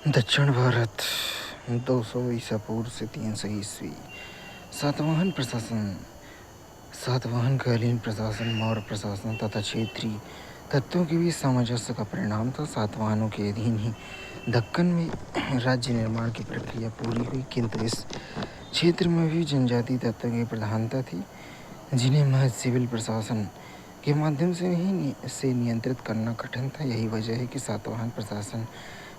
दक्षिण भारत 200 ईसा पूर्व से 300 ईस्वी। सातवाहनकालीन प्रशासन मौर्य प्रशासन तथा क्षेत्रीय तत्वों के बीच सामंजस्य का परिणाम था। सातवाहनों के अधीन ही दक्कन में राज्य निर्माण की प्रक्रिया पूरी हुई, किंतु इस क्षेत्र में भी जनजातीय तत्वों की प्रधानता थी, जिन्हें महज सिविल प्रशासन के माध्यम से ही नियंत्रित करना कठिन था। यही वजह है कि सातवाहन प्रशासन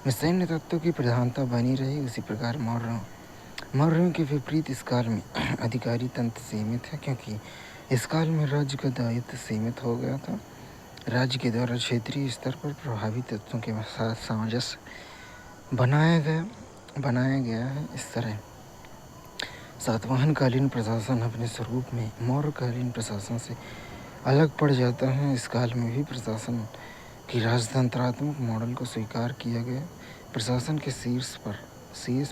में सैन्य तत्वों की प्रधानता बनी रही। उसी प्रकार मौर्यों के विपरीत इस काल में अधिकारी तंत्र सीमित है, क्योंकि इस काल में राज्य का दायित्व सीमित हो गया था। राज्य के द्वारा क्षेत्रीय स्तर पर प्रभावी तत्वों के साथ सामंजस्य बनाया गया है। इस तरह सातवाहनकालीन प्रशासन अपने स्वरूप में मौर्यकालीन प्रशासन से अलग पड़ जाता है। इस काल में भी प्रशासन की राजतंत्रात्मक मॉडल को स्वीकार किया गया। प्रशासन के शीर्ष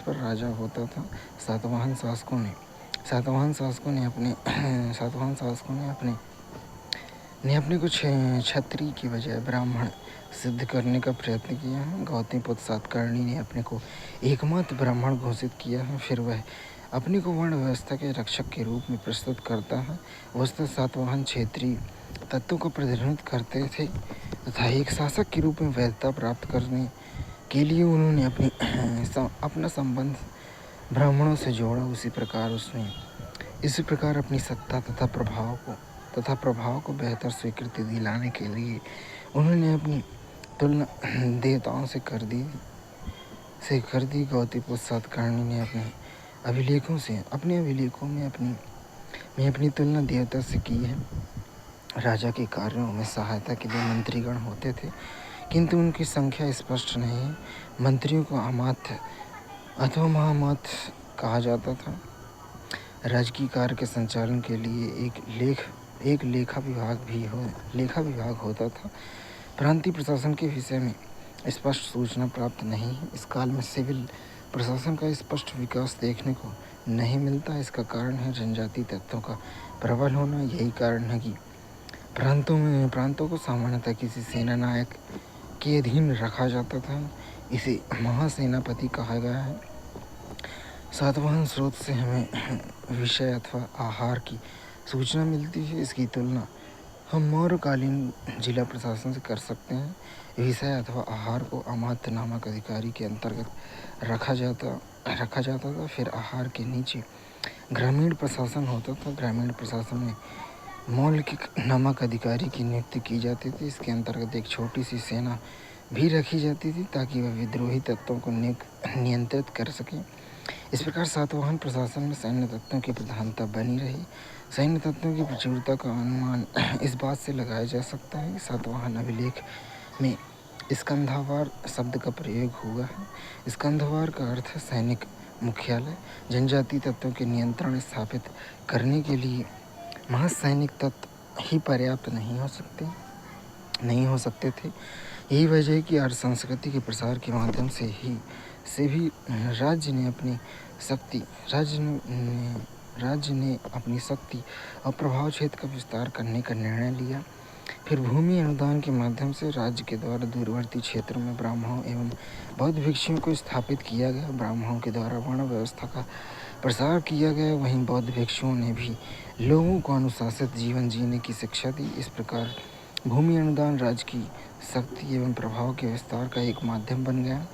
पर राजा होता था। सातवाहन शासकों ने अपने को क्षत्रिय की बजाय ब्राह्मण सिद्ध करने का प्रयत्न किया है। गौतमीपुत्र सातकर्णी ने अपने को एकमात्र ब्राह्मण घोषित किया है। फिर वह अपने को वर्ण व्यवस्था के रक्षक के रूप में प्रस्तुत करता है। वस्तुतः सातवाहन क्षेत्रीय तत्वों को प्रतिनिधित्व करते थे तथा एक शासक के रूप में वैधता प्राप्त करने के लिए उन्होंने अपना संबंध ब्राह्मणों से जोड़ा। इसी प्रकार अपनी सत्ता तथा प्रभाव को बेहतर स्वीकृति दिलाने के लिए उन्होंने अपनी तुलना देवताओं से कर दी। गौतमीपुत्र सातकर्णी ने अपने अभिलेखों में अपनी तुलना देवता से की है। राजा के कार्यों में सहायता के लिए मंत्रीगण होते थे, किंतु उनकी संख्या स्पष्ट नहीं है। मंत्रियों को अमात्य अथवा महामात्य कहा जाता था। राजकीय कार्य के संचालन के लिए एक लेखा विभाग होता था। प्रांतीय प्रशासन के विषय में स्पष्ट सूचना प्राप्त नहीं है। इस काल में सिविल प्रशासन का स्पष्ट विकास देखने को नहीं मिलता। इसका कारण है जनजातीय तत्वों का प्रबल होना। यही कारण है कि प्रांतों को सामान्यतः किसी सेना नायक के अधीन रखा जाता था। इसे महासेनापति कहा गया है। सातवाहन स्रोत से हमें विषय अथवा आहार की सूचना मिलती है। इसकी तुलना हम मौर्यकालीन जिला प्रशासन से कर सकते हैं। विषय अथवा आहार को अमात्य नामक अधिकारी के अंतर्गत रखा जाता था। फिर आहार के नीचे ग्रामीण प्रशासन होता था। ग्रामीण प्रशासन में मौलिक नामक अधिकारी की नियुक्ति की जाती थी। इसके अंतर्गत एक छोटी सी सेना भी रखी जाती थी, ताकि वह विद्रोही तत्वों को नियंत्रित कर सके। इस प्रकार सातवाहन प्रशासन में सैन्य तत्वों की प्रधानता बनी रही। सैन्य तत्वों की प्रचुरता का अनुमान इस बात से लगाया जा सकता है कि सातवाहन अभिलेख में स्कंधावार शब्द का प्रयोग हुआ है। स्कंधावार का अर्थ है सैनिक मुख्यालय। जनजातीय तत्वों के नियंत्रण स्थापित करने के लिए महज सैनिक तत्व ही पर्याप्त नहीं हो सकते थे। यही वजह है कि आर्य संस्कृति के प्रसार के माध्यम से भी राज्य ने अपनी शक्ति और प्रभाव क्षेत्र का विस्तार करने का निर्णय लिया। फिर भूमि अनुदान के माध्यम से राज्य के द्वारा दूरवर्ती क्षेत्रों में ब्राह्मणों एवं बौद्ध भिक्षुओं को स्थापित किया गया। ब्राह्मणों के द्वारा वर्ण व्यवस्था का प्रसार किया गया। वहीं बौद्ध भिक्षुओं ने भी लोगों को अनुशासित जीवन जीने की शिक्षा दी। इस प्रकार भूमि अनुदान राज्य की शक्ति एवं प्रभाव के विस्तार का एक माध्यम बन गया।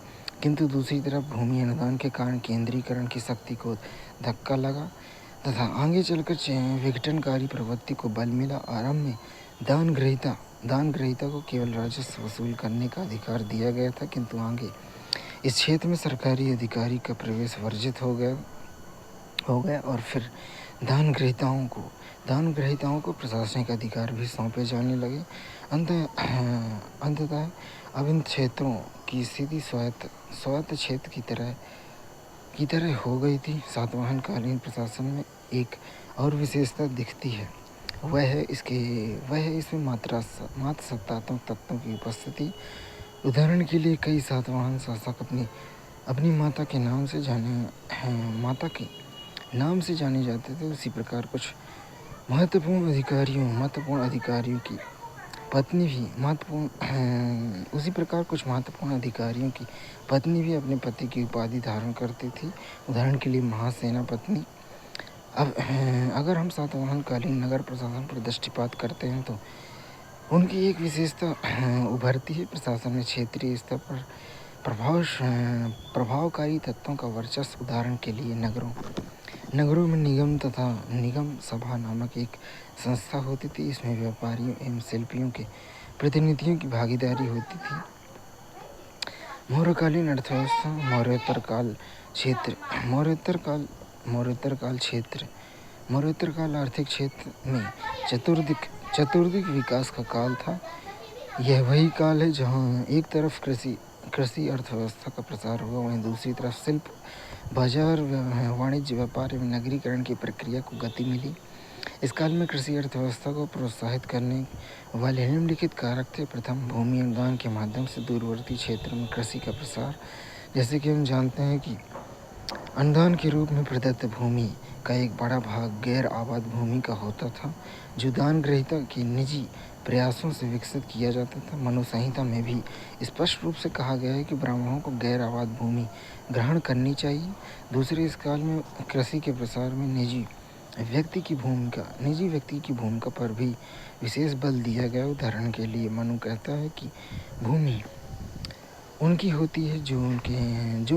किंतु दूसरी तरफ भूमि अनुदान के कारण केंद्रीकरण की शक्ति को धक्का लगा तथा आगे चलकर विघटनकारी प्रवृत्ति को बल मिला। आरंभ में दान ग्रहीता को केवल राजस्व वसूल करने का अधिकार दिया गया था, किंतु आगे इस क्षेत्र में सरकारी अधिकारी का प्रवेश वर्जित हो गया और फिर दान ग्रहीताओं को प्रशासनिक अधिकार भी सौंपे जाने लगे। अंततः अब इन क्षेत्रों की स्थिति स्वायत्त क्षेत्र की तरह हो गई थी। सातवाहनकालीन प्रशासन में एक और विशेषता दिखती है, वह है इसमें मात्र सत्तात्मक तत्वों की उपस्थिति। उदाहरण के लिए कई सातवाहन शासक अपनी माता के नाम से जाने जाते थे। उसी प्रकार कुछ महत्वपूर्ण अधिकारियों की पत्नी भी महत्वपूर्ण उसी प्रकार कुछ महत्वपूर्ण अधिकारियों की पत्नी भी अपने पति की उपाधि धारण करती थी। उदाहरण के लिए महासेना पत्नी। अब अगर हम सातवाहनकालीन नगर प्रशासन पर दृष्टिपात करते हैं तो उनकी एक विशेषता उभरती है। प्रशासन में क्षेत्रीय स्तर पर प्रभावकारी तत्वों का वर्चस्व। उदाहरण के लिए नगरों में निगम तथा निगम सभा नामक एक संस्था होती थी। इसमें व्यापारियों एवं शिल्पियों के प्रतिनिधियों की भागीदारी होती थी। मौर्यकालीन अर्थव्यवस्था। मौर्योत्तर काल आर्थिक क्षेत्र में चतुर्दिक विकास का काल था। यह वही काल है जहाँ एक तरफ कृषि अर्थव्यवस्था का प्रसार हुआ, वहीं दूसरी तरफ शिल्प बाजार, वाणिज्य, व्यापार एवं नगरीकरण की प्रक्रिया को गति मिली। इस काल में कृषि अर्थव्यवस्था को प्रोत्साहित करने वाले निम्नलिखित कारक थे। प्रथम, भूमि अनुदान के माध्यम से दूरवर्ती क्षेत्रों में कृषि का प्रसार। जैसे कि हम जानते हैं कि अनुदान के रूप में प्रदत्त भूमि का एक बड़ा भाग गैर आबाद भूमि का होता था, जो दान ग्रहीता के निजी प्रयासों से विकसित किया जाता था। मनु संहिता में भी स्पष्ट रूप से कहा गया है कि ब्राह्मणों को गैर आबाद भूमि ग्रहण करनी चाहिए। दूसरे, इस काल में कृषि के प्रसार में निजी व्यक्ति की भूमिका पर भी विशेष बल दिया गया। उदाहरण के लिए मनु कहता है कि भूमि उनकी होती है जो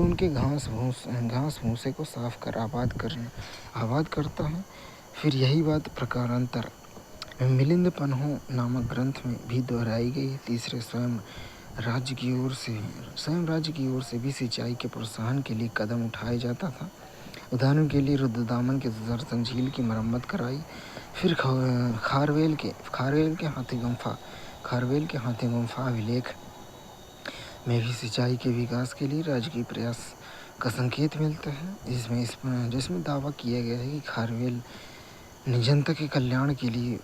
उनके घास भूसे को साफ कर आबाद करता है। फिर यही बात प्रकारांतर मिलिंद पन्हों नामक ग्रंथ में भी दोहराई गई है। तीसरे, स्वयं राज्य की ओर से भी सिंचाई के प्रोत्साहन के लिए कदम उठाया जाता था। उदाहरण के लिए रुद्रदामन के सुदर्शन झील की मरम्मत कराई। फिर खारवेल के हाथी गुम्फा अभिलेख में भी सिंचाई के विकास के लिए राजकीय प्रयास का संकेत मिलता है, जिसमें दावा किया गया है कि खारवेल ने जनता के कल्याण के लिए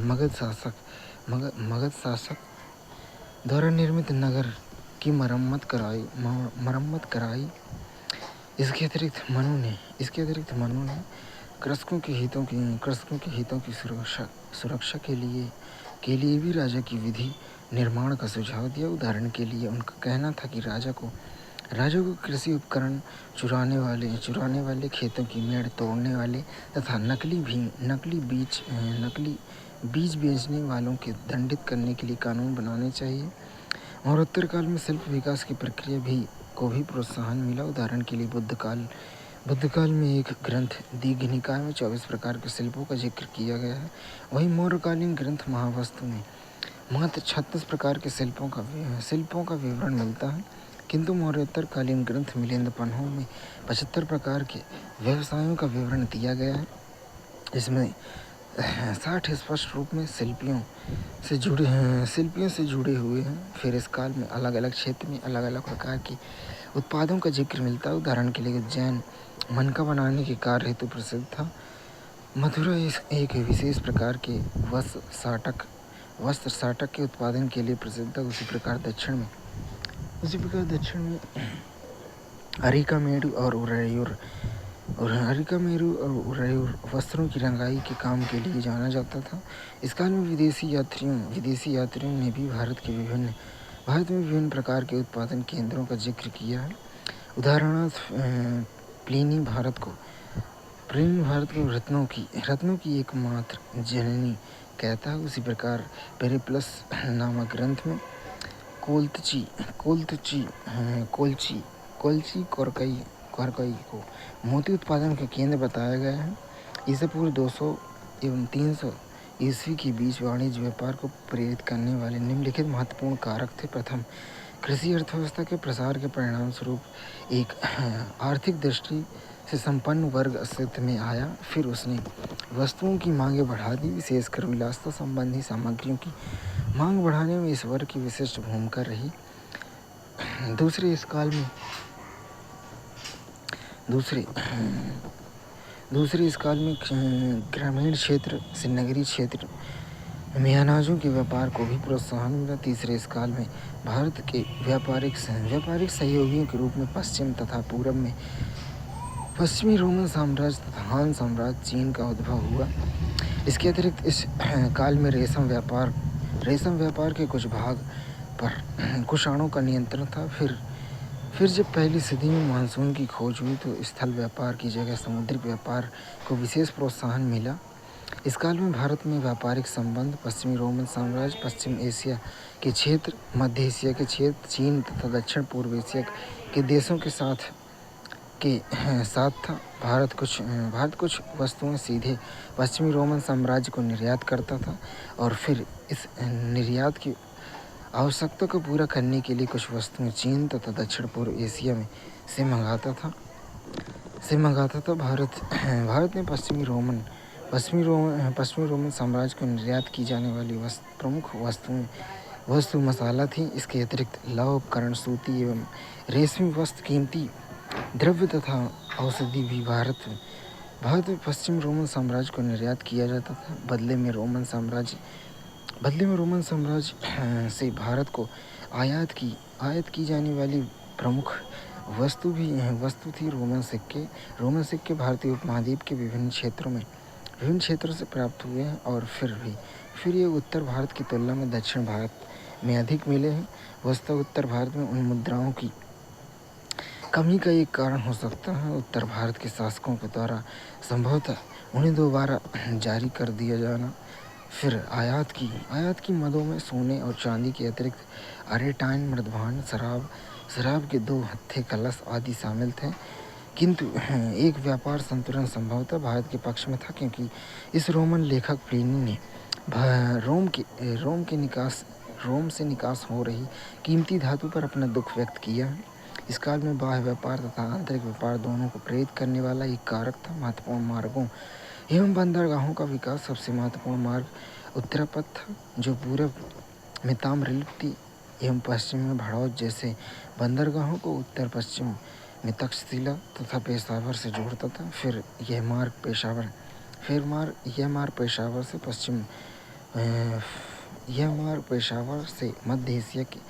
मगध शासक द्वारा निर्मित नगर की मरम्मत कराई। इसके अतिरिक्त मनु ने कृषकों के हितों की सुरक्षा के लिए भी राजा की विधि निर्माण का सुझाव दिया। उदाहरण के लिए उनका कहना था कि राजा को कृषि उपकरण चुराने वाले, खेतों की मेड़ तोड़ने वाले तथा नकली बीज बेचने वालों के दंडित करने के लिए कानून बनाने चाहिए। और उत्तर काल में शिल्प विकास की प्रक्रिया को भी प्रोत्साहन मिला। उदाहरण के लिए बुद्ध काल में एक ग्रंथ दीघ निकाय में 24 प्रकार के शिल्पों का जिक्र किया गया है। वहीं मौर्यकालीन ग्रंथ महावस्तु में मात्र 36 प्रकार के शिल्पों का विवरण मिलता है, किंतु मौर्योत्तर कालीन ग्रंथ मिलिंद पन्हों में 75 प्रकार के व्यवसायों का विवरण दिया गया है। इसमें 60 स्पष्ट रूप में शिल्पियों से जुड़े हुए हैं। फिर इस काल में अलग अलग क्षेत्र में अलग अलग प्रकार के उत्पादों का जिक्र मिलता है। उदाहरण के लिए उज्जैन मनका बनाने के कार्य हेतु प्रसिद्ध था। मथुरा एक विशेष प्रकार के वस्त्र साटक के उत्पादन के लिए प्रसिद्ध है। उसी प्रकार दक्षिण में अरिकामेरु और उरैयूर वस्त्रों की रंगाई के काम के लिए जाना जाता था। इस काल में विदेशी यात्रियों ने भी भारत में विभिन्न प्रकार के उत्पादन केंद्रों का जिक्र किया है। उदाहरणार्थ प्लिनी भारत को रत्नों की एकमात्र जननी कहता है। उसी प्रकार पेरिप्लस नामक ग्रंथ में कोल्ची कोरकई को मोती उत्पादन का केंद्र बताया गया है। ईसा पूर्व 200 एवं 300 ईस्वी के बीच वाणिज्य व्यापार को प्रेरित करने वाले निम्नलिखित महत्वपूर्ण कारक थे। प्रथम, कृषि अर्थव्यवस्था के प्रसार के परिणाम स्वरूप एक आर्थिक दृष्टि से संपन्न वर्ग अस्तित्व में आया। फिर उसने वस्तुओं की मांगें बढ़ा दी, विशेषकर विलासिता संबंधी सामग्रियों की मांग बढ़ाने में इस वर्ग की विशिष्ट भूमिका रही। दूसरे, इस काल में ग्रामीण क्षेत्र से नगरीय क्षेत्र में अनाजों के व्यापार को भी प्रोत्साहन मिला। तीसरे, इस काल में भारत के व्यापारिक सहयोगियों के रूप में पश्चिम तथा पूर्व में पश्चिमी रोमन साम्राज्य तथा हान साम्राज्य चीन का उद्भव हुआ। इसके अतिरिक्त इस काल में रेशम व्यापार रेशम व्यापार के कुछ भाग पर कुषाणों का नियंत्रण था। फिर जब पहली सदी में मानसून की खोज हुई तो स्थल व्यापार की जगह समुद्री व्यापार को विशेष प्रोत्साहन मिला। इस काल में भारत में व्यापारिक संबंध पश्चिमी रोमन साम्राज्य, पश्चिम एशिया के क्षेत्र, मध्य एशिया के क्षेत्र, चीन तथा दक्षिण पूर्व एशिया के देशों के साथ था। भारत कुछ वस्तुएं सीधे पश्चिमी रोमन साम्राज्य को निर्यात करता था और फिर इस निर्यात की आवश्यकता को पूरा करने के लिए कुछ वस्तुएं चीन तथा दक्षिण पूर्व एशिया से मंगाता था। भारत ने पश्चिमी रोमन साम्राज्य को निर्यात की जाने वाली प्रमुख वस्तु मसाला थी। इसके अतिरिक्त लौह उपकरण, सूती एवं रेशमी वस्त्र, कीमती द्रव्य तथा औषधि भी भारत में पश्चिम रोमन साम्राज्य को निर्यात किया जाता था। बदले में रोमन साम्राज्य से भारत को आयात की जाने वाली प्रमुख वस्तु थी रोमन सिक्के भारतीय उपमहाद्वीप के विभिन्न क्षेत्रों से प्राप्त हुए हैं और फिर ये उत्तर भारत की तुलना में दक्षिण भारत में अधिक मिले हैं। वस्तुतः उत्तर भारत में उन मुद्राओं की कमी का एक कारण हो सकता है उत्तर भारत के शासकों के द्वारा संभवतः उन्हें दोबारा जारी कर दिया जाना। फिर आयात की मदों में सोने और चांदी के अतिरिक्त अरेटाइन, मृदभांड, शराब के 2 हत्थे कलश आदि शामिल थे। किंतु एक व्यापार संतुलन संभवतः भारत के पक्ष में था, क्योंकि इस रोमन लेखक प्लिनी ने रोम से निकास हो रही कीमती धातु पर अपना दुख व्यक्त किया है। इस काल में बाह्य व्यापार तथा आंतरिक व्यापार दोनों को प्रेरित करने वाला एक कारक था। महत्वपूर्ण मार्गों एवं बंदरगाहों का विकास सबसे महत्वपूर्ण मार्ग उत्तरापथ था, जो पूर्व में ताम्रलिप्ति एवं पश्चिम में भड़ौत जैसे बंदरगाहों को उत्तर पश्चिम में तक्षशिला तथा पेशावर से जोड़ता था। फिर यह मार्ग पेशावर से मध्य एशिया के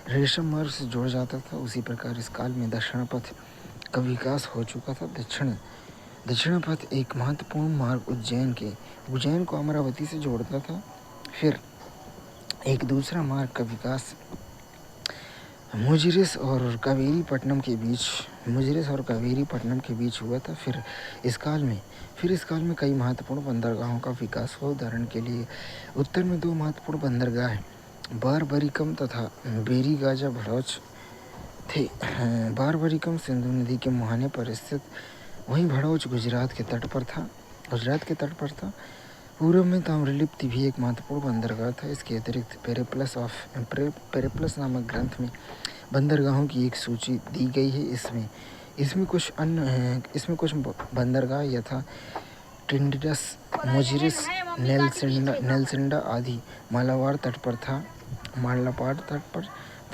रेशम मार्ग से जुड़ जाता था। उसी प्रकार इस काल में दक्षिणापथ का विकास हो चुका था। दक्षिणापथ एक महत्वपूर्ण मार्ग उज्जैन को अमरावती से जोड़ता था। फिर एक दूसरा मार्ग का विकास मुजिरिस और कावेरी पट्टनम के बीच हुआ था। फिर इस काल में कई महत्वपूर्ण बंदरगाहों का विकास हुआ। उदाहरण के लिए उत्तर में 2 महत्वपूर्ण बंदरगाह बारबरिकम तथा बेरी गाजा भड़ौच थे। बारबरिकम सिंधु नदी के मुहाने पर स्थित, वहीं भड़ौच गुजरात के तट पर था। पूर्व में ताम्रलिप्ति भी एक महत्वपूर्ण बंदरगाह था। इसके अतिरिक्त पेरिप्लस नामक ग्रंथ में बंदरगाहों की एक सूची दी गई है। इसमें कुछ बंदरगाह यथा टिंडिडस, मुजिरिस, नेलसिंडा आदि मालाबार तट पर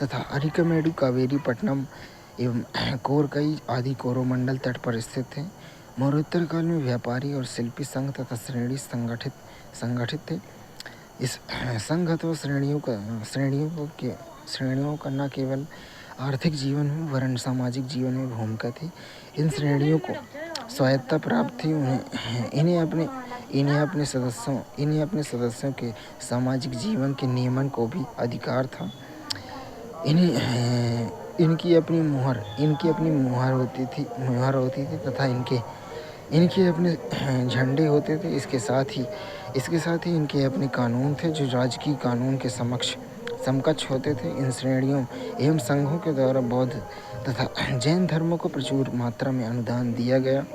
तथा अरिकमेडु, कावेरी पट्टनम एवं कोरकई आदि कोरोमंडल तट पर स्थित थे। मौर्योत्तर काल में व्यापारी और शिल्पी संघ तथा श्रेणी संगठित थे। इस संघ अथवा श्रेणियों का न केवल आर्थिक जीवन में वरन सामाजिक जीवन में भूमिका थी। इन श्रेणियों को स्वायत्तता प्राप्त थी। इन्हें अपने सदस्यों के सामाजिक जीवन के नियमन को भी अधिकार था। इनकी अपनी मुहर होती थी तथा इनके अपने झंडे होते थे। इसके साथ ही इनके अपने कानून थे, जो राजकीय कानून के समकक्ष होते थे। इन श्रेणियों एवं संघों के द्वारा बौद्ध तथा जैन धर्मों को प्रचुर मात्रा में अनुदान दिया गया।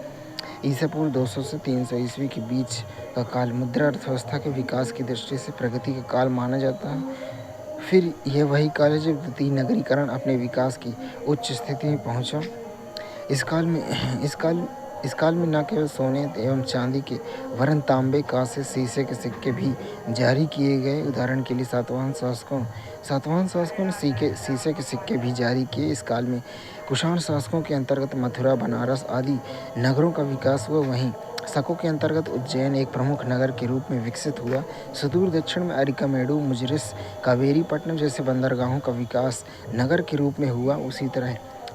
ईसा पूर्व 200 से 300 ईस्वी के बीच का काल मुद्रा अर्थव्यवस्था के विकास की दृष्टि से प्रगति का काल माना जाता है। फिर यह वही काल है जब द्वितीय नगरीकरण अपने विकास की उच्च स्थिति में पहुंचा। इस काल में न केवल सोने एवं चांदी के वरन तांबे, कांसे, शीशे के सिक्के भी जारी किए गए। उदाहरण के लिए सातवाहन शासकों ने शीशे के सिक्के भी जारी किए। इस काल में कुषाण शासकों के अंतर्गत मथुरा, बनारस आदि नगरों का विकास हुआ। वहीं शकों के अंतर्गत उज्जैन एक प्रमुख नगर के रूप में विकसित हुआ। सुदूर दक्षिण में अरिकमेडु, मुजिरिस, कावेरी पट्टनम जैसे बंदरगाहों का विकास नगर के रूप में हुआ।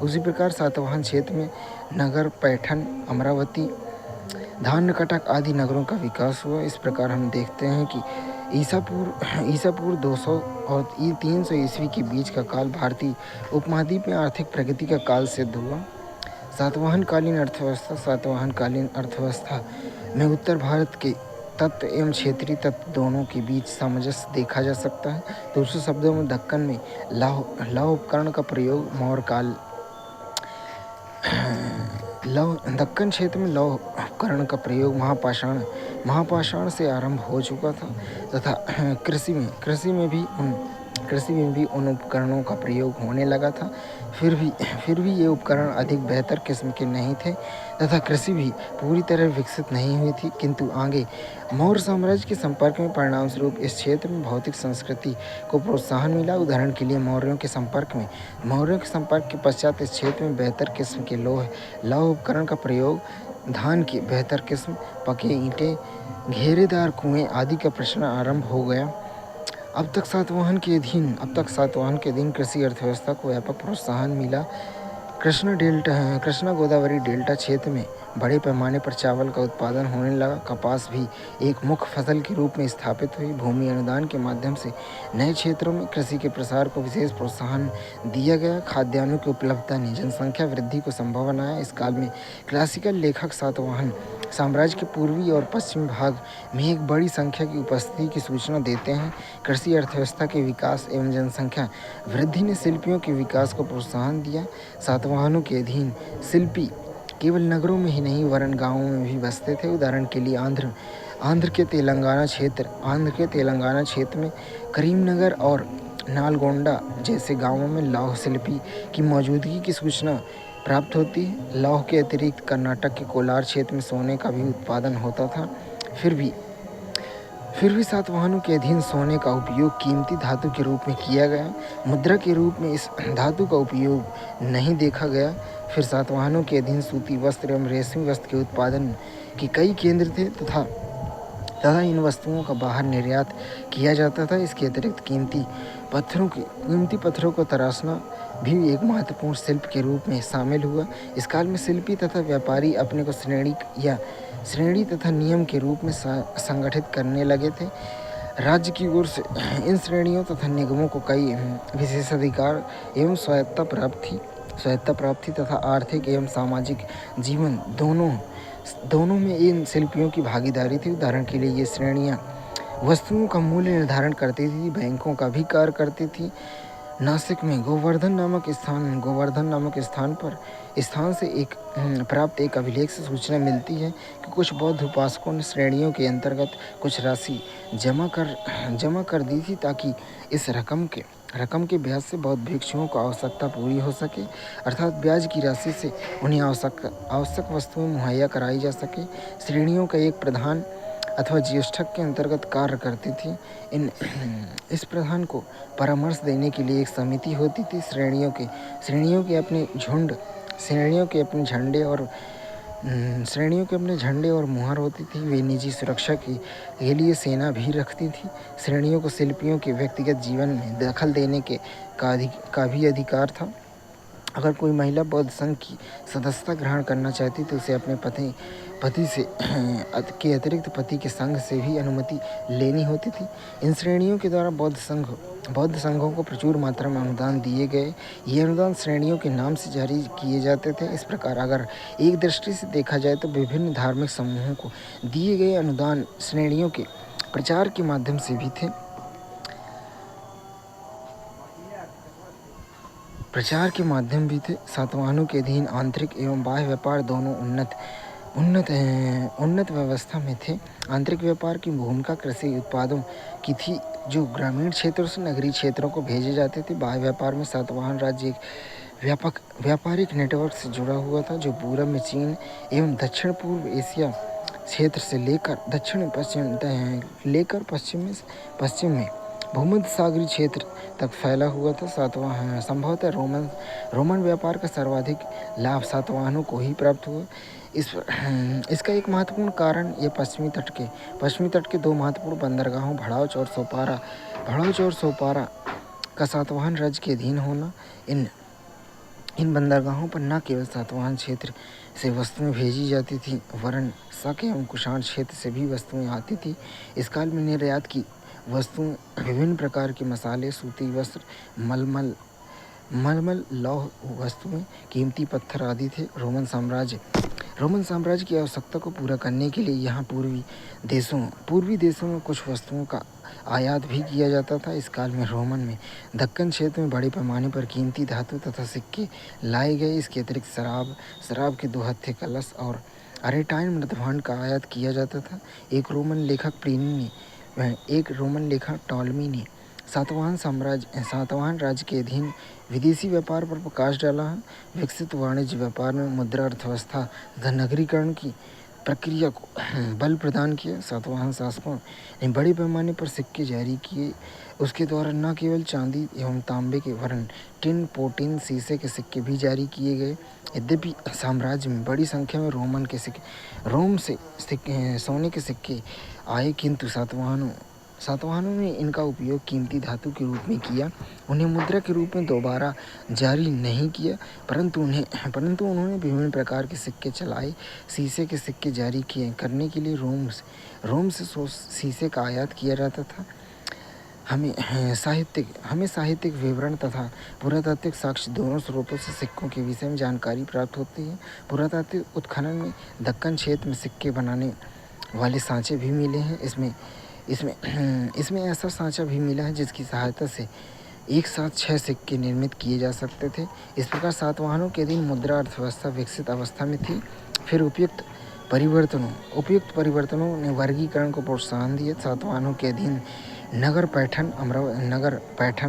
उसी प्रकार सातवाहन क्षेत्र में नगर, पैठन, अमरावती, धान्यकटक आदि नगरों का विकास हुआ। इस प्रकार हम देखते हैं कि ईसा पूर्व 200 और 300 ईस्वी के बीच का काल भारतीय उपमहाद्वीप में आर्थिक प्रगति का काल सिद्ध हुआ। सातवाहनकालीन अर्थव्यवस्था में उत्तर भारत के तत्व एवं क्षेत्रीय तत्व दोनों के बीच सामंजस्य देखा जा सकता है। दूसरे शब्दों में दक्कन में लौह उपकरण का प्रयोग मौर्य काल दक्कन क्षेत्र में लौह उपकरण का प्रयोग महापाषाण से आरंभ हो चुका था तथा कृषि में भी उन उपकरणों का प्रयोग होने लगा था। फिर भी ये उपकरण अधिक बेहतर किस्म के नहीं थे तथा कृषि भी पूरी तरह विकसित नहीं हुई थी। किंतु आगे मौर्य साम्राज्य के संपर्क में परिणाम स्वरूप इस क्षेत्र में भौतिक संस्कृति को प्रोत्साहन मिला। उदाहरण के लिए मौर्यों के संपर्क के पश्चात इस क्षेत्र में बेहतर किस्म के लौह उपकरण का प्रयोग, धान की बेहतर किस्म, पके ईंटें, घेरेदार कुएं आदि का प्रचलन आरंभ हो गया। अब तक सातवाहन के अधीन कृषि अर्थव्यवस्था को व्यापक प्रोत्साहन मिला। कृष्णा गोदावरी डेल्टा क्षेत्र में बड़े पैमाने पर चावल का उत्पादन होने लगा। कपास भी एक मुख्य फसल के रूप में स्थापित हुई। भूमि अनुदान के माध्यम से नए क्षेत्रों में कृषि के प्रसार को विशेष प्रोत्साहन दिया गया। खाद्यान्नों की उपलब्धता ने जनसंख्या वृद्धि को संभव बनाया। इस काल में क्लासिकल लेखक सातवाहन साम्राज्य के पूर्वी और पश्चिमी भाग में एक बड़ी संख्या की उपस्थिति की सूचना देते हैं। कृषि अर्थव्यवस्था के विकास एवं जनसंख्या वृद्धि ने शिल्पियों के विकास को प्रोत्साहन दिया। सातवाहनों के अधीन शिल्पी केवल नगरों में ही नहीं वरन गांवों में भी बसते थे। उदाहरण के लिए आंध्र के तेलंगाना क्षेत्र में करीमनगर और नालगोंडा जैसे गांवों में लौह शिल्पी की मौजूदगी की सूचना प्राप्त होती है। लौह के अतिरिक्त कर्नाटक के कोलार क्षेत्र में सोने का भी उत्पादन होता था। फिर भी सातवाहनों के अधीन सोने का उपयोग कीमती धातु के रूप में किया गया। मुद्रा के रूप में इस धातु का उपयोग नहीं देखा गया। फिर सातवाहनों के अधीन सूती वस्त्र एवं रेशमी वस्त्र के उत्पादन के कई केंद्र थे तथा इन वस्तुओं का बाहर निर्यात किया जाता था। इसके अतिरिक्त कीमती पत्थरों को तराशना भी एक महत्वपूर्ण शिल्प के रूप में शामिल हुआ। इस काल में शिल्पी तथा व्यापारी अपने को श्रेणी तथा नियम के रूप में संगठित करने लगे थे। राज्य की ओर से इन श्रेणियों तथा निगमों को कई विशेषाधिकार एवं स्वायत्तता प्राप्त थी तथा आर्थिक एवं सामाजिक जीवन दोनों में इन शिल्पियों की भागीदारी थी। उदाहरण के लिए ये श्रेणियाँ वस्तुओं का मूल्य निर्धारण करती थी, बैंकों का भी कार्य करती थी। नासिक में गोवर्धन नामक स्थान से प्राप्त एक अभिलेख से सूचना मिलती है कि कुछ बौद्ध उपासकों ने श्रेणियों के अंतर्गत कुछ राशि जमा कर दी थी ताकि इस रकम के ब्याज से बौद्ध भिक्षुओं को आवश्यकता पूरी हो सके, अर्थात ब्याज की राशि से उन्हें आवश्यक वस्तुएं मुहैया कराई जा सके। श्रेणियों का एक प्रधान अथवा ज्येष्ठक के अंतर्गत कार्य करती थी। इस प्रधान को परामर्श देने के लिए एक समिति होती थी। श्रेणियों के अपने झंडे और मुहर होती थी। वे निजी सुरक्षा के लिए सेना भी रखती थी। श्रेणियों को शिल्पियों के व्यक्तिगत जीवन में दखल देने का भी अधिकार था। अगर कोई महिला बौद्ध संघ की सदस्यता ग्रहण करना चाहती तो उसे अपने पति से के अतिरिक्त पति के संघ से भी अनुमति लेनी होती थी। इन श्रेणियों के द्वारा बौद्ध संघों को प्रचुर मात्रा में अनुदान दिए गए। ये अनुदान श्रेणियों के नाम से जारी किए जाते थे। इस प्रकार अगर एक दृष्टि से देखा जाए तो विभिन्न धार्मिक समूहों को दिए गए अनुदान श्रेणियों के प्रचार के माध्यम से भी थे। सातवाहनों के अधीन आंतरिक एवं बाह्य व्यापार दोनों उन्नत व्यवस्था में थे। आंतरिक व्यापार की भूमिका कृषि उत्पादों की थी जो ग्रामीण क्षेत्रों से नगरीय क्षेत्रों को भेजे जाते थे। बाह्य व्यापार में सातवाहन राज्य एक व्यापारिक नेटवर्क से जुड़ा हुआ था जो पूर्व में चीन एवं दक्षिण पूर्व एशिया क्षेत्र से लेकर पश्चिम में भूमध्य सागरीय क्षेत्र तक फैला हुआ था। संभवतः रोमन व्यापार का सर्वाधिक लाभ सातवाहनों को ही प्राप्त हुआ। इसका एक महत्वपूर्ण कारण ये पश्चिमी तट के दो महत्वपूर्ण बंदरगाहों भड़ाउच और सोपारा का सातवाहन राज्य के अधीन होना। इन बंदरगाहों पर न केवल सातवाहन क्षेत्र से वस्तुएं भेजी जाती थीं वरन शक एवं कुषाण क्षेत्र से भी वस्तुएं आती थी। इस काल में निर्यात की वस्तुएं, विभिन्न प्रकार के मसाले, सूती वस्त्र, मलमल मलमल लौह वस्तुएं, कीमती पत्थर आदि थे। रोमन साम्राज्य की आवश्यकता को पूरा करने के लिए यहाँ पूर्वी देशों में कुछ वस्तुओं का आयात भी किया जाता था। इस काल में रोमन में दक्कन क्षेत्र में बड़े पैमाने पर कीमती धातु तथा सिक्के लाए गए। इसके अतिरिक्त शराब के 2 हत्थे कलश और अरेटाइन मृतभांड का आयात किया जाता था। एक रोमन लेखक टॉलमी ने सातवाहन राज्य के अधीन विदेशी व्यापार पर प्रकाश डाला है। विकसित वाणिज्य व्यापार में मुद्रा अर्थव्यवस्था तथा नगरीकरण की प्रक्रिया को बल प्रदान किया। सातवाहन शासकों ने बड़े पैमाने पर सिक्के जारी किए। उसके द्वारा न केवल चांदी एवं तांबे के वरन टिन, पोटीन, शीशे के सिक्के भी जारी किए गए। यद्यपि साम्राज्य में बड़ी संख्या में रोम से सोने के सिक्के आए, किंतु सातवाहनों ने इनका उपयोग कीमती धातु के रूप में किया। उन्हें मुद्रा के रूप में दोबारा जारी नहीं किया, परंतु उन्होंने विभिन्न प्रकार के सिक्के चलाए। शीशे के सिक्के जारी करने के लिए रोम से शीशे का आयात किया जाता था। हमें साहित्यिक विवरण तथा पुरातात्विक साक्ष्य दोनों स्रोतों से सिक्कों के विषय में जानकारी प्राप्त होती है। पुरातात्विक उत्खनन में दक्कन क्षेत्र में सिक्के बनाने वाले सांचे भी मिले हैं। इसमें ऐसा सांचा भी मिला है जिसकी सहायता से एक साथ 6 सिक्के निर्मित किए जा सकते थे। इस प्रकार सातवाहनों के अधीन मुद्रा अर्थव्यवस्था विकसित अवस्था में थी। फिर उपयुक्त परिवर्तनों ने वर्गीकरण को प्रोत्साहन दिया। सातवाहनों के अधीन नगर पैठन,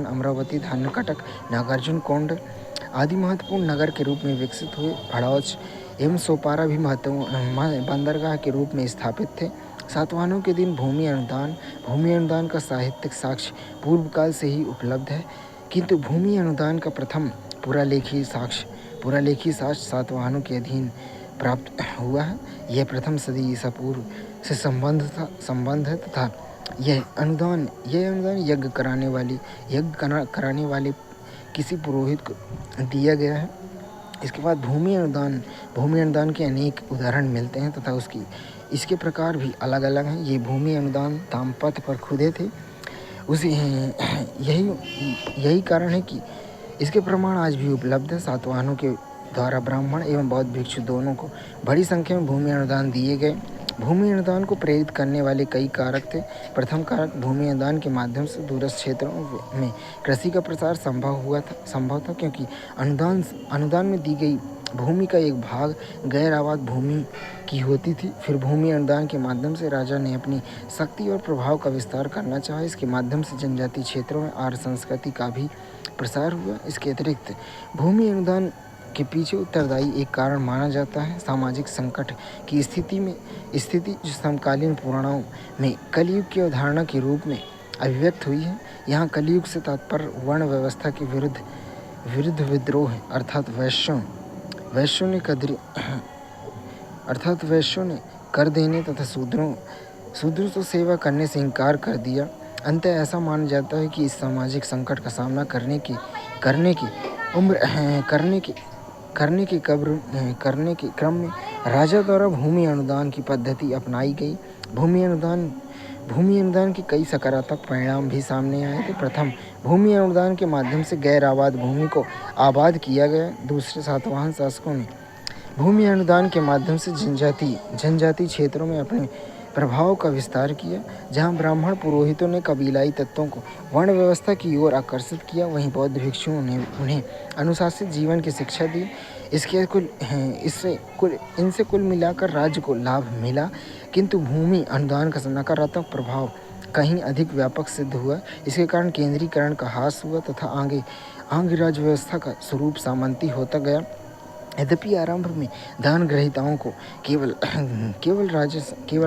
अमरावती, धानकटक, नागार्जुन कोंड आदि महत्वपूर्ण नगर के रूप में विकसित हुए। हड़ौच एवं सोपारा भी बंदरगाह के रूप में स्थापित थे। सातवाहनों के दिन भूमि अनुदान का साहित्यिक साक्ष्य पूर्व काल से ही उपलब्ध है, किंतु भूमि अनुदान का प्रथम पुरालेखी साक्ष्य सातवाहनों के अधीन प्राप्त हुआ है। यह प्रथम सदी ईसा पूर्व से संबंध है तथा यह अनुदान यज्ञ कराने वाले किसी पुरोहित को दिया गया है। इसके बाद भूमि अनुदान के अनेक उदाहरण मिलते हैं तथा इसके प्रकार भी अलग अलग हैं। ये भूमि अनुदान ताम्रपत्र पर खुदे थे। यही कारण है कि इसके प्रमाण आज भी उपलब्ध है। सातवाहनों के द्वारा ब्राह्मण एवं बौद्ध भिक्षु दोनों को बड़ी संख्या में भूमि अनुदान दिए गए। भूमि अनुदान को प्रेरित करने वाले कई कारक थे। प्रथम कारक, भूमि अनुदान के माध्यम से दूरस्थ क्षेत्रों में कृषि का प्रसार संभव था, क्योंकि अनुदान में दी गई भूमि का एक भाग गैर आबाद भूमि की होती थी। फिर भूमि अनुदान के माध्यम से राजा ने अपनी शक्ति और प्रभाव का विस्तार करना चाहा। इसके माध्यम से जनजातीय क्षेत्रों में आर्य संस्कृति का भी प्रसार हुआ। इसके अतिरिक्त भूमि अनुदान के पीछे उत्तरदायी एक कारण माना जाता है सामाजिक संकट की स्थिति जो समकालीन पुराणों में कलयुग की अवधारणा के रूप में अभिव्यक्त हुई है। यहाँ कलयुग से तात्पर्य वर्ण व्यवस्था के विरुद्ध विद्रोह है, अर्थात वैश्यों ने कर देने तथा शूद्रों से सेवा करने से इनकार कर दिया। अंततः ऐसा माना जाता है कि इस सामाजिक संकट का सामना करने के क्रम में राजा द्वारा भूमि अनुदान की पद्धति अपनाई गई। भूमि अनुदान के कई सकारात्मक परिणाम भी सामने आए थे। प्रथम, भूमि अनुदान के माध्यम से गैर आबाद भूमि को आबाद किया गया। दूसरे, सातवाहन शासकों ने भूमि अनुदान के माध्यम से जनजाति क्षेत्रों में अपने प्रभाव का विस्तार किया। जहां ब्राह्मण पुरोहितों ने कबीलाई तत्वों को वर्ण व्यवस्था की ओर आकर्षित किया, वहीं बौद्ध भिक्षुओं ने उन्हें अनुशासित जीवन की शिक्षा दी। इनसे कुल मिलाकर राज्य को लाभ मिला, किंतु भूमि अनुदान का नकारात्मक प्रभाव कहीं अधिक व्यापक सिद्ध हुआ। इसके कारण केंद्रीकरण का ह्रास हुआ तथा आंग राज्य व्यवस्था का स्वरूप सामंती होता गया। यद्यपि आरंभ में दान ग्रहीताओं को केवल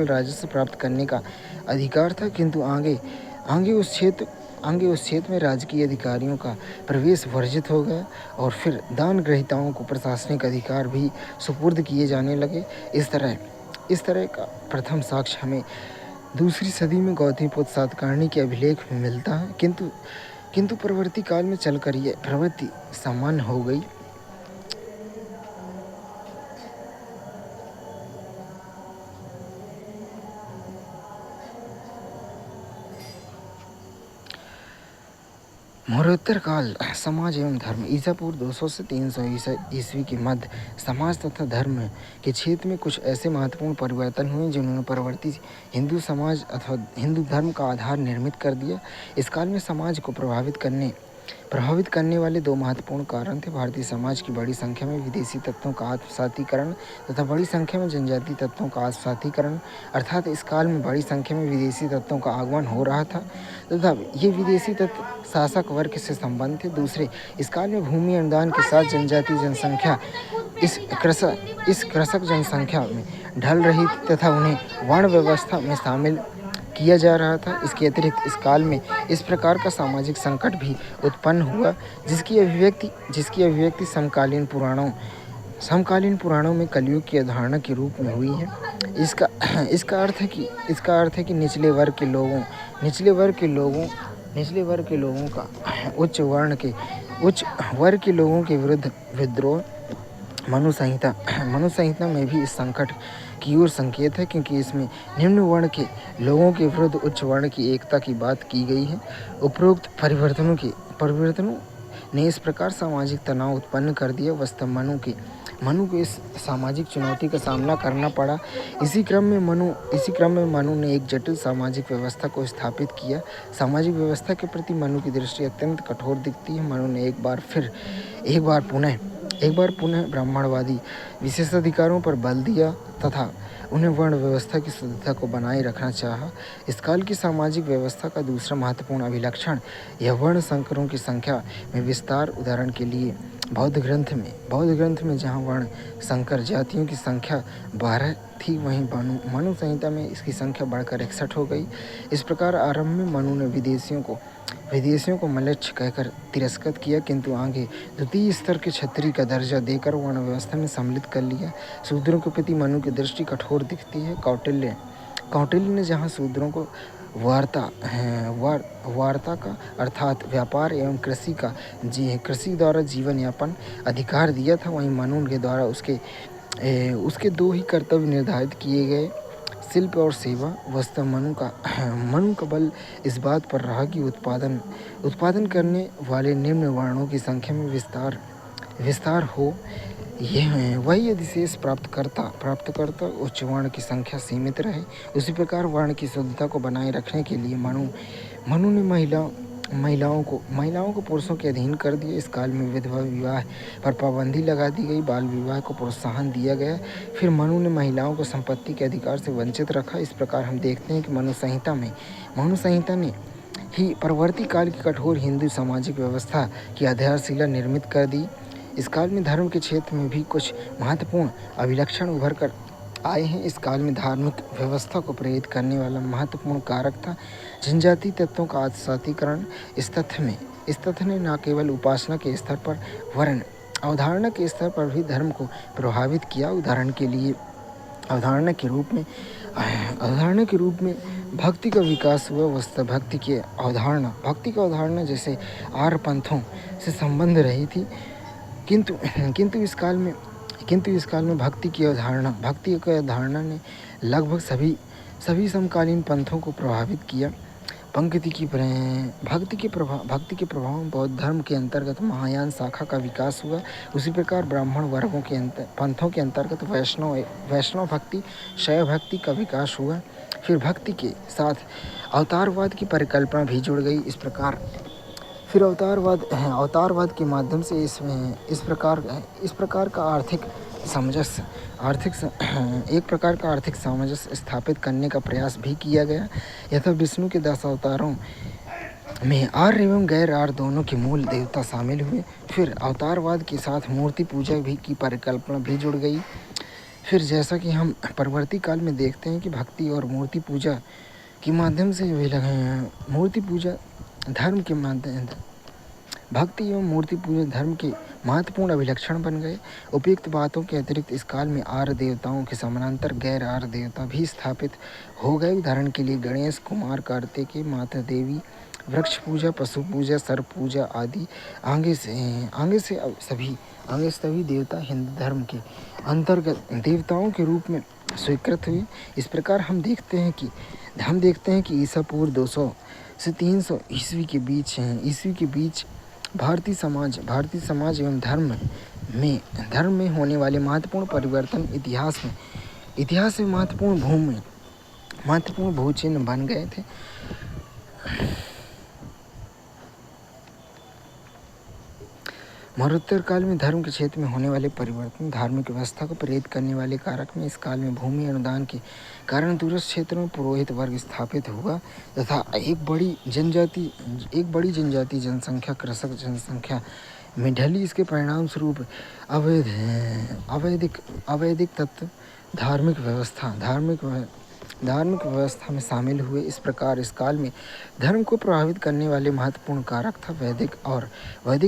राजस्व प्राप्त करने का अधिकार था, किंतु आगे उस क्षेत्र में राजकीय अधिकारियों का प्रवेश वर्जित हो गया और फिर दान ग्रहीताओं को प्रशासनिक अधिकार भी सुपुर्द किए जाने लगे। इस तरह का प्रथम साक्ष्य हमें दूसरी सदी में गौतमीपुत्र सातकर्णी के अभिलेख में मिलता है, किंतु परवर्ती काल में चलकर यह प्रवृत्ति सामान्य हो गई। मौर्योत्तर काल समाज एवं धर्म ईसा पूर्व 200 से 300 ईस्वी के मध्य समाज तथा धर्म के क्षेत्र में कुछ ऐसे महत्वपूर्ण परिवर्तन हुए जिन्होंने परवर्ती हिंदू समाज अथवा हिंदू धर्म का आधार निर्मित कर दिया। इस काल में समाज को प्रभावित करने वाले दो महत्वपूर्ण कारण थे। भारतीय समाज की बड़ी संख्या में विदेशी तत्वों का आत्मसातीकरण तथा बड़ी संख्या में जनजातीय तत्वों का आत्मसातीकरण, अर्थात इस काल में बड़ी संख्या में विदेशी तत्वों का आगमन हो रहा था तथा ये विदेशी तत्व शासक वर्ग से संबंध थे। दूसरे, इस काल में भूमि अनुदान के साथ जनजातीय जनसंख्या इस कृषक जनसंख्या में ढल रही थी तथा उन्हें वर्ण व्यवस्था में शामिल किया जा रहा था। इसके अतिरिक्त इस काल में इस प्रकार का सामाजिक संकट भी उत्पन्न हुआ जिसकी अभिव्यक्ति समकालीन पुराणों में कलयुग की अवधारणा के रूप में हुई है। इसका अर्थ है कि निचले वर्ग के लोगों का उच्च वर्ग के लोगों के विरुद्ध विद्रोह। मनु संहिता में भी इस संकट की ओर संकेत है, क्योंकि इसमें निम्न वर्ण के लोगों के विरुद्ध उच्च वर्ण की एकता की बात की गई है। उपरोक्त परिवर्तनों ने इस प्रकार सामाजिक तनाव उत्पन्न कर दिया। वास्तव मनु को इस सामाजिक चुनौती का सामना करना पड़ा। इसी क्रम में मनु ने एक जटिल सामाजिक व्यवस्था को स्थापित किया। सामाजिक व्यवस्था के प्रति मनु की दृष्टि अत्यंत कठोर दिखती है। मनु ने एक बार पुनः ब्राह्मणवादी विशेषाधिकारों पर बल दिया तथा उन्हें वर्ण व्यवस्था की शुद्धता को बनाए रखना चाहा। इस काल की सामाजिक व्यवस्था का दूसरा महत्वपूर्ण अभिलक्षण यह वर्ण संकरों की संख्या में विस्तार। उदाहरण के लिए बौद्ध ग्रंथ में जहाँ वर्ण संकर जातियों की संख्या 12 थी, वहीं मनु संहिता में इसकी संख्या बढ़कर 61 हो गई। इस प्रकार आरंभ में मनु ने विदेशियों को म्लेच्छ कहकर तिरस्कृत किया, किंतु आगे द्वितीय स्तर के क्षत्रिय का दर्जा देकर वर्ण व्यवस्था में सम्मिलित कर लिया। शूद्रों के प्रति मनु की दृष्टि कठोर दिखती है। कौटिल्य ने जहाँ शूद्रों को वार्ता का अर्थात व्यापार एवं कृषि द्वारा जीवन यापन अधिकार दिया था, वहीं मनु के द्वारा उसके दो ही कर्तव्य निर्धारित किए गए, शिल्प और सेवा। वास्तव मनु का बल इस बात पर रहा कि उत्पादन करने वाले निम्न वर्णों की संख्या में विस्तार हो। वही अधिशेष प्राप्तकर्ता उच्च वर्ण की संख्या सीमित रहे। उसी प्रकार वर्ण की शुद्धता को बनाए रखने के लिए मनु ने महिलाओं को पुरुषों के अधीन कर दिया। इस काल में विधवा विवाह पर पाबंदी लगा दी गई, बाल विवाह को प्रोत्साहन दिया गया। फिर मनु ने महिलाओं को संपत्ति के अधिकार से वंचित रखा। इस प्रकार हम देखते हैं कि मनु संहिता ने ही परवर्ती काल की कठोर हिंदू सामाजिक व्यवस्था की आधारशिला निर्मित कर दी। इस काल में धर्म के क्षेत्र में भी कुछ महत्वपूर्ण अभिलक्षण उभर कर आए हैं। इस काल में धार्मिक व्यवस्था को प्रेरित करने वाला महत्वपूर्ण कारक था जनजातीय तत्वों का आत्मसातीकरण। इस तथ्य ने न केवल उपासना के स्तर पर वरन अवधारणा के स्तर पर भी धर्म को प्रभावित किया। उदाहरण के लिए अवधारणा के रूप में भक्ति का विकास हुआ। वस्तु भक्ति की अवधारणा जैसे आर्य पंथों से संबंध रही थी, किंतु इस काल में भक्ति की अवधारणा ने लगभग सभी समकालीन पंथों को प्रभावित किया। भक्ति के प्रभाव में बौद्ध धर्म के अंतर्गत महायान शाखा का विकास हुआ। उसी प्रकार ब्राह्मण वर्गों के पंथों के अंतर्गत वैष्णव भक्ति, शैव भक्ति का विकास हुआ। फिर भक्ति के साथ अवतारवाद की परिकल्पना भी जुड़ गई। इस प्रकार फिर अवतारवाद के माध्यम से इस प्रकार का आर्थिक सामंजस्य स्थापित करने का प्रयास भी किया गया। यथा विष्णु के 10 अवतारों में आर्य एवं गैर आर्य दोनों के मूल देवता शामिल हुए। फिर अवतारवाद के साथ मूर्ति पूजा की परिकल्पना भी जुड़ गई। फिर जैसा कि हम परवर्ती काल में देखते हैं कि भक्ति और मूर्ति पूजा के माध्यम से भक्ति एवं मूर्ति पूजा धर्म के महत्वपूर्ण अभिलक्षण बन गए। उपयुक्त बातों के अतिरिक्त इस काल में आर्य देवताओं के समानांतर गैर आर्य देवता भी स्थापित हो गए। उदाहरण के लिए गणेश, कुमार, कार्तिकेय, माता देवी, वृक्ष पूजा, पशु पूजा, सर्प पूजा आदि आगे से सभी देवता हिंदू धर्म के अंतर्गत देवताओं के रूप में स्वीकृत हुए। इस प्रकार हम देखते हैं कि ईसा पूर्व से 300 ईस्वी के बीच भारतीय समाज एवं धर्म में होने वाले महत्वपूर्ण परिवर्तन इतिहास में महत्वपूर्ण भूचिन्ह बन गए थे। मरणोत्तर काल में धर्म के क्षेत्र में होने वाले परिवर्तन धार्मिक व्यवस्था को प्रेरित करने वाले कारक में इस काल में भूमि अनुदान के कारण दूरस्थ क्षेत्रों में पुरोहित वर्ग स्थापित हुआ तथा एक बड़ी जनजाति जनसंख्या कृषक जनसंख्या में ढली। इसके परिणाम स्वरूप अवैदिक तत्व धार्मिक व्यवस्था में शामिल हुए। इस प्रकार इस काल में धर्म को प्रभावित करने वाले महत्वपूर्ण कारक था वैदिक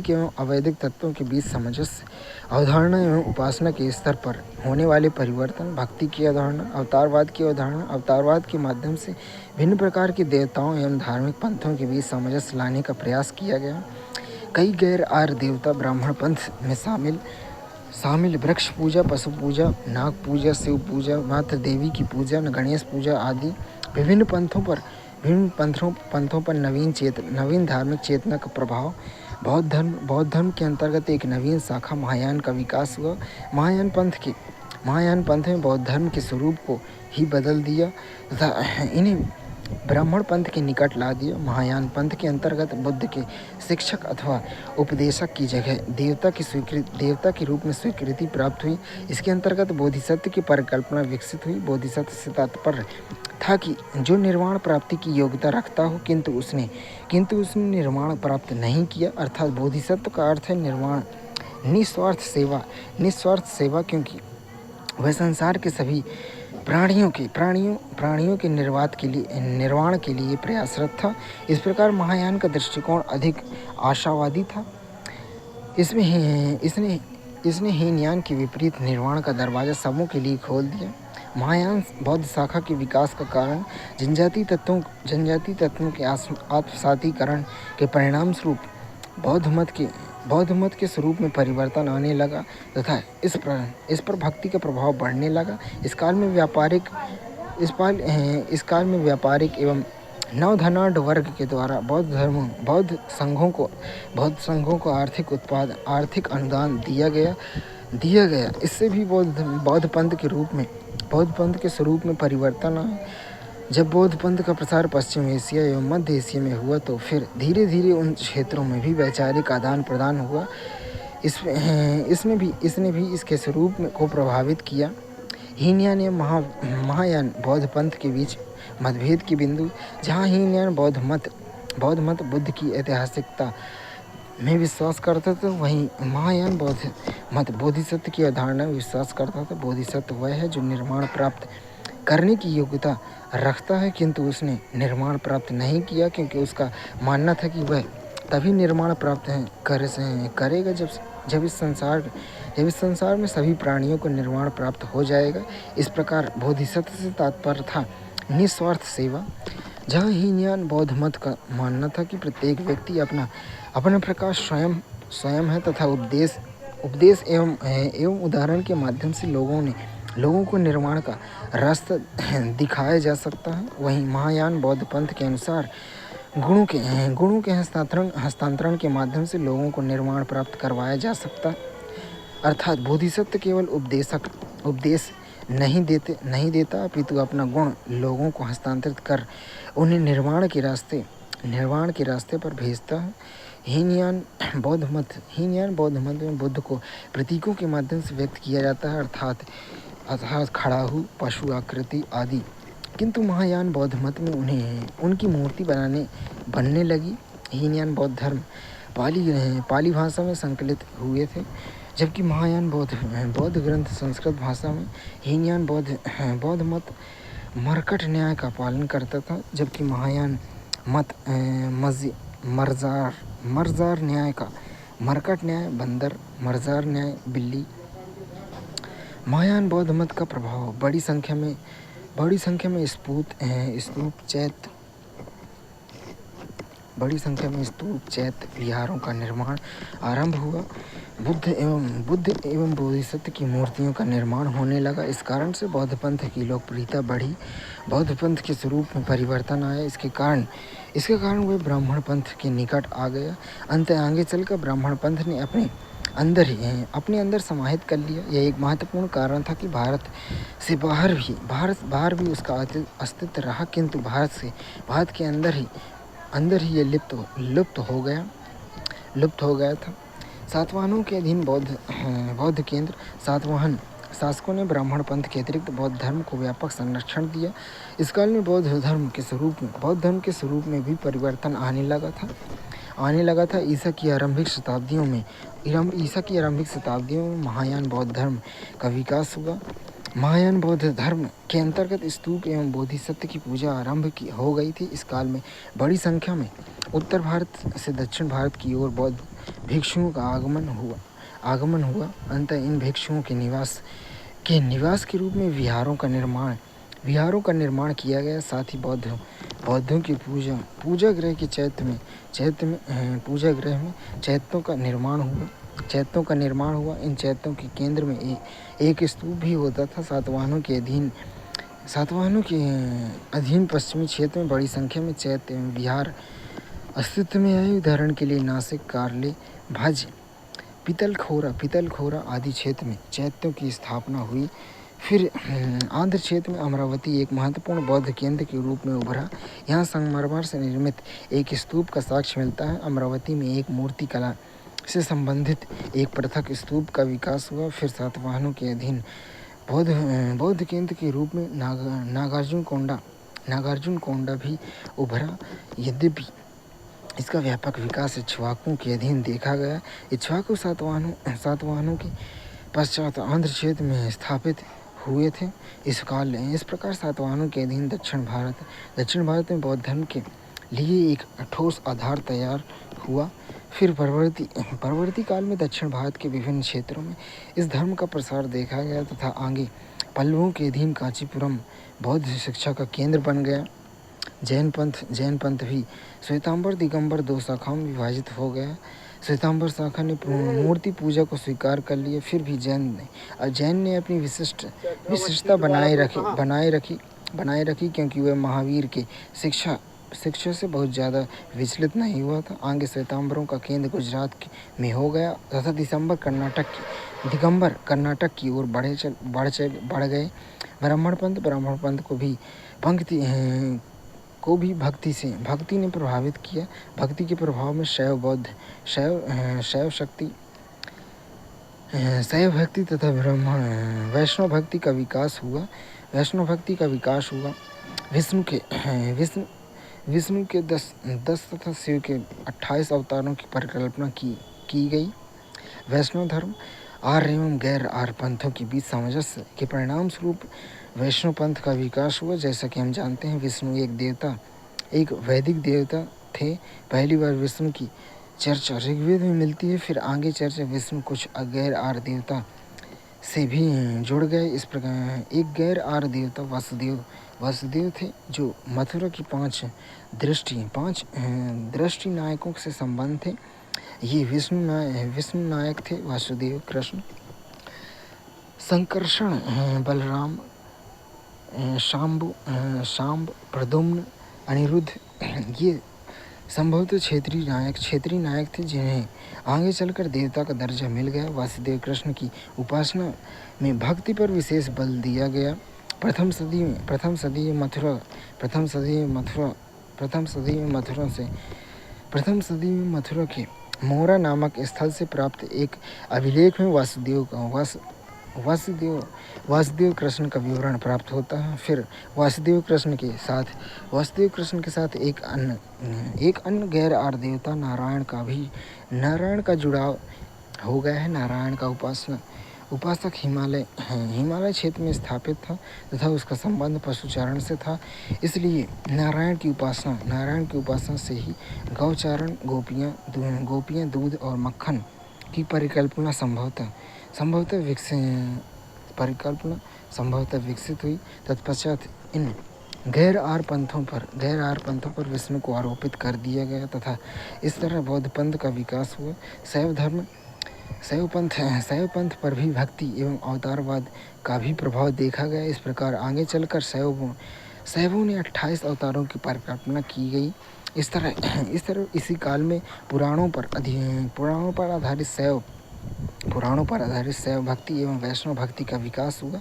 एवं अवैदिक तत्वों के बीच सामंजस्य, अवधारणा एवं उपासना के स्तर पर होने वाले परिवर्तन, भक्ति की अवधारणा, अवतारवाद के माध्यम से भिन्न प्रकार के देवताओं एवं धार्मिक पंथों के बीच सामंजस्य लाने का प्रयास किया गया। कई गैर आर्य देवता ब्राह्मण पंथ में शामिल वृक्ष पूजा, पशु पूजा, नाग पूजा, शिव पूजा, मातृ देवी की पूजा, गणेश पूजा आदि विभिन्न पंथों पर नवीन धार्मिक चेतना का प्रभाव। बौद्ध धर्म के अंतर्गत एक नवीन शाखा महायान का विकास हुआ। महायान पंथ में बौद्ध धर्म के स्वरूप को ही बदल दिया तथा इन्हें ब्राह्मण पंथ के निकट ला दिया। महायान पंथ के अंतर्गत बुद्ध के शिक्षक अथवा उपदेशक की जगह देवता के रूप में स्वीकृति प्राप्त हुई। इसके अंतर्गत बोधिसत्व की परिकल्पना विकसित हुई। बोधिसत्व से तात्पर्य था कि जो निर्वाण प्राप्ति की योग्यता रखता हो किंतु उसने निर्वाण प्राप्त नहीं किया, अर्थात बोधिसत्व का अर्थ है निर्वाण, निस्वार्थ सेवा, क्योंकि वह संसार के सभी प्राणियों के निर्वाण के लिए प्रयासरत था। इस प्रकार महायान का दृष्टिकोण अधिक आशावादी था। इसने हीनयान के विपरीत निर्वाण का दरवाजा सबों के लिए खोल दिया। महायान बौद्ध शाखा के विकास का कारण जनजाति तत्वों के आत्मसातीकरण के परिणाम स्वरूप बौद्ध मत के स्वरूप में परिवर्तन आने लगा तथा इस पर भक्ति का प्रभाव बढ़ने लगा। इस काल में व्यापारिक एवं नवधनाढ़ वर्ग के द्वारा बौद्ध संघों को आर्थिक अनुदान दिया गया। इससे भी बौद्ध पंथ के स्वरूप में परिवर्तन आया। जब बौद्ध पंथ का प्रसार पश्चिम एशिया एवं मध्य एशिया में हुआ तो फिर धीरे धीरे उन क्षेत्रों में भी वैचारिक आदान प्रदान हुआ। इसने भी इसके स्वरूप को प्रभावित किया। हीनयान एवं महायान बौद्ध पंथ के बीच मतभेद की बिंदु, जहाँ हीनयान बौद्ध मत बुद्ध की ऐतिहासिकता में विश्वास करता था, वहीं महायान बौद्ध मत बोधिसत्व की अवधारणा में विश्वास करता था। बोधिसत्व वह है जो निर्वाण प्राप्त करने की योग्यता रखता है किंतु उसने निर्वाण प्राप्त नहीं किया, क्योंकि उसका मानना था कि वह तभी निर्वाण प्राप्त करेगा जब इस संसार में सभी प्राणियों को निर्वाण प्राप्त हो जाएगा। इस प्रकार बोधिसत्व से तात्पर्य था निस्वार्थ सेवा, जहाँ हीनयान बौद्ध मत का मानना था कि प्रत्येक व्यक्ति अपना प्रकाश स्वयं है तथा उपदेश एवं उदाहरण के माध्यम से लोगों को निर्वाण का रास्ता दिखाया जा सकता है। वहीं महायान बौद्ध पंथ के अनुसार गुणों के हस्तांतरण के माध्यम से लोगों को निर्वाण प्राप्त करवाया जा सकता है, अर्थात बोधिसत्व केवल उपदेश नहीं देता अपितु अपना गुण लोगों को हस्तांतरित कर उन्हें निर्वाण के रास्ते पर भेजता है। हीनयान बौद्ध मत में बुद्ध को प्रतीकों के माध्यम से व्यक्त किया जाता है, अर्थात खड़ाहू, पशु आकृति आदि। किंतु महायान बौद्ध मत में उनकी मूर्ति बनने लगी। हीनयान बौद्ध धर्म पाली भाषा में संकलित हुए थे, जबकि महायान बौद्ध ग्रंथ संस्कृत भाषा में। हीनयान बौद्ध मत मरकट न्याय का पालन करता था, जबकि महायान मत मर्जार न्याय का। मरकट न्याय बंदर, मर्जार न्याय बिल्ली। महायान बौद्ध मत का प्रभाव बड़ी संख्या में स्तूप चैत्य विहारों का निर्माण आरंभ हुआ। बुद्ध एवं बोधिसत्व की मूर्तियों का निर्माण होने लगा। इस कारण से बौद्ध पंथ की लोकप्रियता बढ़ी, बौद्ध पंथ के स्वरूप में परिवर्तन आया। इसके कारण वे ब्राह्मण पंथ के निकट आ गया। अंत आगे चलकर ब्राह्मण पंथ ने अपने अंदर समाहित कर लिया। यह एक महत्वपूर्ण कारण था कि भारत से बाहर भी उसका अस्तित्व रहा, किंतु भारत के अंदर ही ये लुप्त हो गया था। सातवाहनों के अधीन बौद्ध केंद्र सातवाहन शासकों ने ब्राह्मण पंथ के अतिरिक्त बौद्ध धर्म को व्यापक संरक्षण दिया। इस काल में बौद्ध धर्म के स्वरूप में भी परिवर्तन आने लगा था। ईसा की आरंभिक शताब्दियों में महायान बौद्ध धर्म का विकास हुआ। महायान बौद्ध धर्म के अंतर्गत स्तूप एवं बोधिसत्व की पूजा हो गई थी। इस काल में बड़ी संख्या में उत्तर भारत से दक्षिण भारत की ओर बौद्ध भिक्षुओं का आगमन हुआ। अंततः इन भिक्षुओं के निवास के रूप में विहारों का निर्माण किया गया। साथ ही बौद्धों की पूजा गृह के चैत्य में चैत्यों का निर्माण हुआ। इन चैत्यों के केंद्र में एक स्तूप भी होता था। सातवाहनों के अधीन पश्चिमी क्षेत्र में बड़ी संख्या में चैत्य एवं विहार अस्तित्व में आए। उदाहरण के लिए नासिक, कार्ले, भज, पितलखोरा आदि क्षेत्र में चैत्यों की स्थापना हुई। फिर आंध्र क्षेत्र में अमरावती एक महत्वपूर्ण बौद्ध केंद्र के रूप में उभरा। यहाँ संगमरमर से निर्मित एक स्तूप का साक्ष्य मिलता है। अमरावती में एक मूर्ति कला से संबंधित एक पृथक स्तूप का विकास हुआ। फिर सातवाहनों के अधीन बौद्ध केंद्र के रूप में नागार्जुन कोंडा भी उभरा। यद्यपि इसका व्यापक विकास इक्ष्वाकुओं के अधीन देखा गया। इक्ष्वाकु सातवाहनों के पश्चात आंध्र क्षेत्र में स्थापित हुए थे। इस प्रकार सातवाहनों के अधीन दक्षिण भारत में बौद्ध धर्म के लिए एक ठोस आधार तैयार हुआ। फिर परवर्ती काल में दक्षिण भारत के विभिन्न क्षेत्रों में इस धर्म का प्रसार देखा गया तथा आगे पल्लवों के अधीन कांचीपुरम बौद्ध शिक्षा का केंद्र बन गया। जैन पंथ भी श्वेतांबर दिगंबर दो शाखाओं में विभाजित हो गया। श्वेतांबर शाखा ने मूर्ति पूजा को स्वीकार कर लिया। फिर भी जैन ने अपनी विशिष्टता बनाए रखी क्योंकि वह महावीर के शिक्षा से बहुत ज़्यादा विचलित नहीं हुआ था। आगे श्वेतांबरों का केंद्र गुजरात में हो गया तथा दिगंबर कर्नाटक की ओर बढ़ गए। ब्राह्मण पंथ को भी भक्ति ने प्रभावित किया। भक्ति के प्रभाव में शैव भक्ति तथा वैष्णव भक्ति का विकास हुआ। विष्णु के 10 तथा शिव के 28 अवतारों की परिकल्पना की गई। वैष्णव धर्म आर्य एवं गैर आर्य पंथों के बीच सामंजस्य के परिणाम स्वरूप वैष्णव पंथ का विकास हुआ। जैसा कि हम जानते हैं, विष्णु एक वैदिक देवता थे। पहली बार विष्णु की चर्चा ऋग्वेद में मिलती है। फिर आगे चर्चा विष्णु कुछ गैर आर्य देवता से भी जुड़ गए। इस प्रकार एक गैर आर्य देवता वासुदेव थे, जो मथुरा की पांच दृष्टि नायकों से संबंध थे। ये विष्णु नायक थे: वासुदेव, कृष्ण, संकर्षण, बलराम, शांब, प्रद्युम्न, अनिरुद्ध। ये संभवतः क्षेत्रीय नायक थे, जिन्हें आगे चलकर देवता का दर्जा मिल गया। वासुदेव कृष्ण की उपासना में भक्ति पर विशेष बल दिया गया। प्रथम सदी में मथुरा के मोरा नामक स्थल से प्राप्त एक अभिलेख में वासुदेव कृष्ण का विवरण प्राप्त होता है। फिर वासुदेव कृष्ण के साथ एक अन्य गैर आर्य देवता नारायण का जुड़ाव हो गया है। नारायण का उपासक हिमालय क्षेत्र में स्थापित था तथा उसका संबंध पशुचारण से था। इसलिए नारायण की उपासना से ही गौचारण, गोपियाँ, दूध और मक्खन की परिकल्पना संभवतः विकसित हुई। तत्पश्चात इन गैर आर्य पंथों पर विष्णु को आरोपित कर दिया गया तथा इस तरह बौद्ध पंथ का विकास हुआ। शैव पंथ पर भी भक्ति एवं अवतारवाद का भी प्रभाव देखा गया। इस प्रकार आगे चलकर शैवों ने 28 अवतारों की परिकल्पना की गई। इस तरह इसी काल में पुराणों पर आधारित शैव भक्ति एवं वैष्णव भक्ति का विकास हुआ।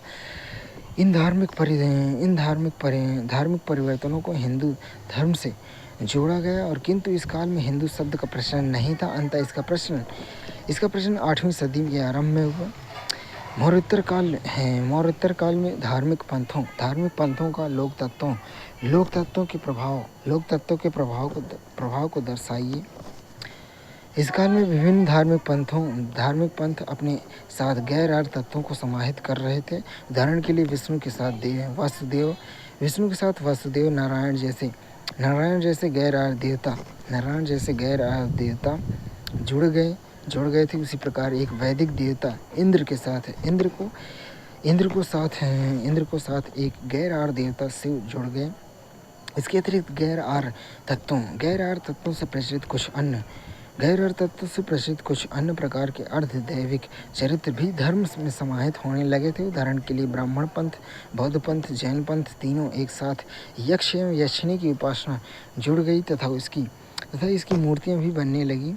इन धार्मिक परिवर्तनों को हिंदू धर्म से जोड़ा गया और किंतु इस काल में हिंदू शब्द का प्रचलन नहीं था। अंततः इसका प्रचलन 8वीं सदी के आरंभ में हुआ। मौर्योत्तर काल में धार्मिक पंथों का लोक तत्वों के प्रभाव को दर्शाइए। इस काल में विभिन्न धार्मिक पंथ अपने साथ गैर आर्य तत्वों को समाहित कर रहे थे। उदाहरण के लिए विष्णु के साथ वासुदेव, नारायण जैसे गैर आर्य देवता जुड़ गए थे। उसी प्रकार एक वैदिक देवता इंद्र को साथ एक गैर आर्य देवता शिव जुड़ गए। इसके अतिरिक्त गैर आर्य तत्वों से प्रचलित कुछ अन्य प्रकार के अर्धदैविक चरित्र भी धर्म में समाहित होने लगे थे। उदाहरण के लिए ब्राह्मण पंथ, बौद्ध पंथ, जैन पंथ तीनों एक साथ यक्ष एवं यक्षिणी की उपासना जुड़ गई तथा इसकी मूर्तियां भी बनने लगी।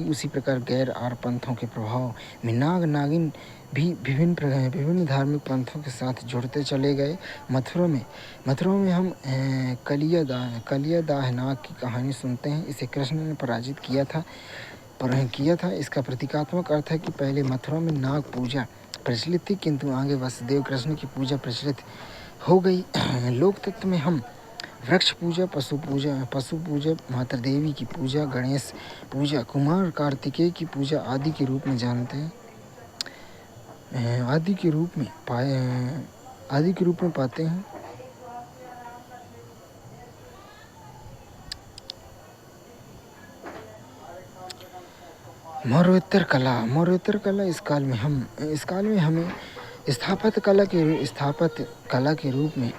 उसी प्रकार गैर आर्य पंथों के प्रभाव में नाग नागिन भी विभिन्न धार्मिक पंथों के साथ जुड़ते चले गए। मथुरा में हम कलिया नाग की कहानी सुनते हैं। इसे कृष्ण ने पराजित किया था। इसका प्रतीकात्मक अर्थ है कि पहले मथुरा में नाग पूजा प्रचलित थी किंतु आगे वसुदेव कृष्ण की पूजा प्रचलित हो गई। लोक तत्व में हम वृक्ष पूजा, पशु पूजा, माता देवी की पूजा, गणेश पूजा, कुमार कार्तिकेय की पूजा आदि के रूप में पाते हैं। मौर्योत्तर कला इस काल में हमें स्थापत्य कला के रूप में